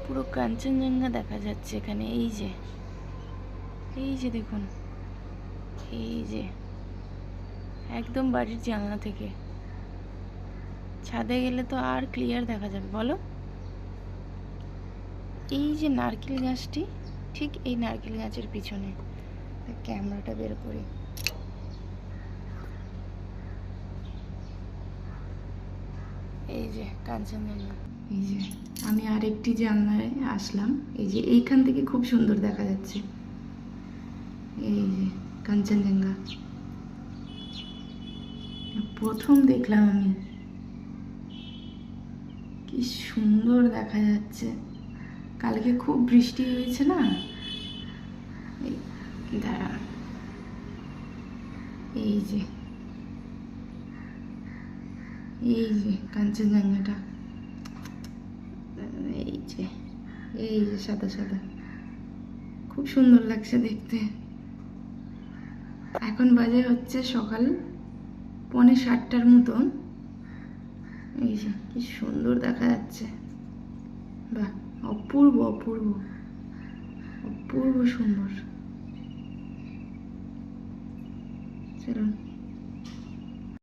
পুরো কাঞ্চনজঙ্ঘা দেখা যাচ্ছে এখানে। এই যে, এই যে দেখুন, এই যে একদম বাড়ির জানলা থেকে। ছাদে গেলে তো আর ক্লিয়ার দেখা যাবে বলো। এই যে নারকেল গাছটি, ঠিক এই নারকেল গাছের পিছনে। ক্যামেরাটা বের করি। এই যে কাঞ্চনজঙ্ঘা। এই যে আমি আরেকটি জানলায় আসলাম। এই যে এইখান থেকে খুব সুন্দর দেখা যাচ্ছে। এই যে কাঞ্চনজঙ্ঘা প্রথম দেখলাম আমি। কি সুন্দর দেখা যাচ্ছে। কালকে খুব বৃষ্টি হয়েছে না। এই দাঁড়া, এই যে, এই যে কাঞ্চনজঙ্ঘাটা, এই যে, এই যে সাদা সাদা, খুব সুন্দর লাগছে দেখতে। এখন বাজে হচ্ছে সকাল 6:45 মতন। এই যে কি সুন্দর দেখা যাচ্ছে। বাহ, অপূর্ব অপূর্ব অপূর্ব সুন্দর। চলুন।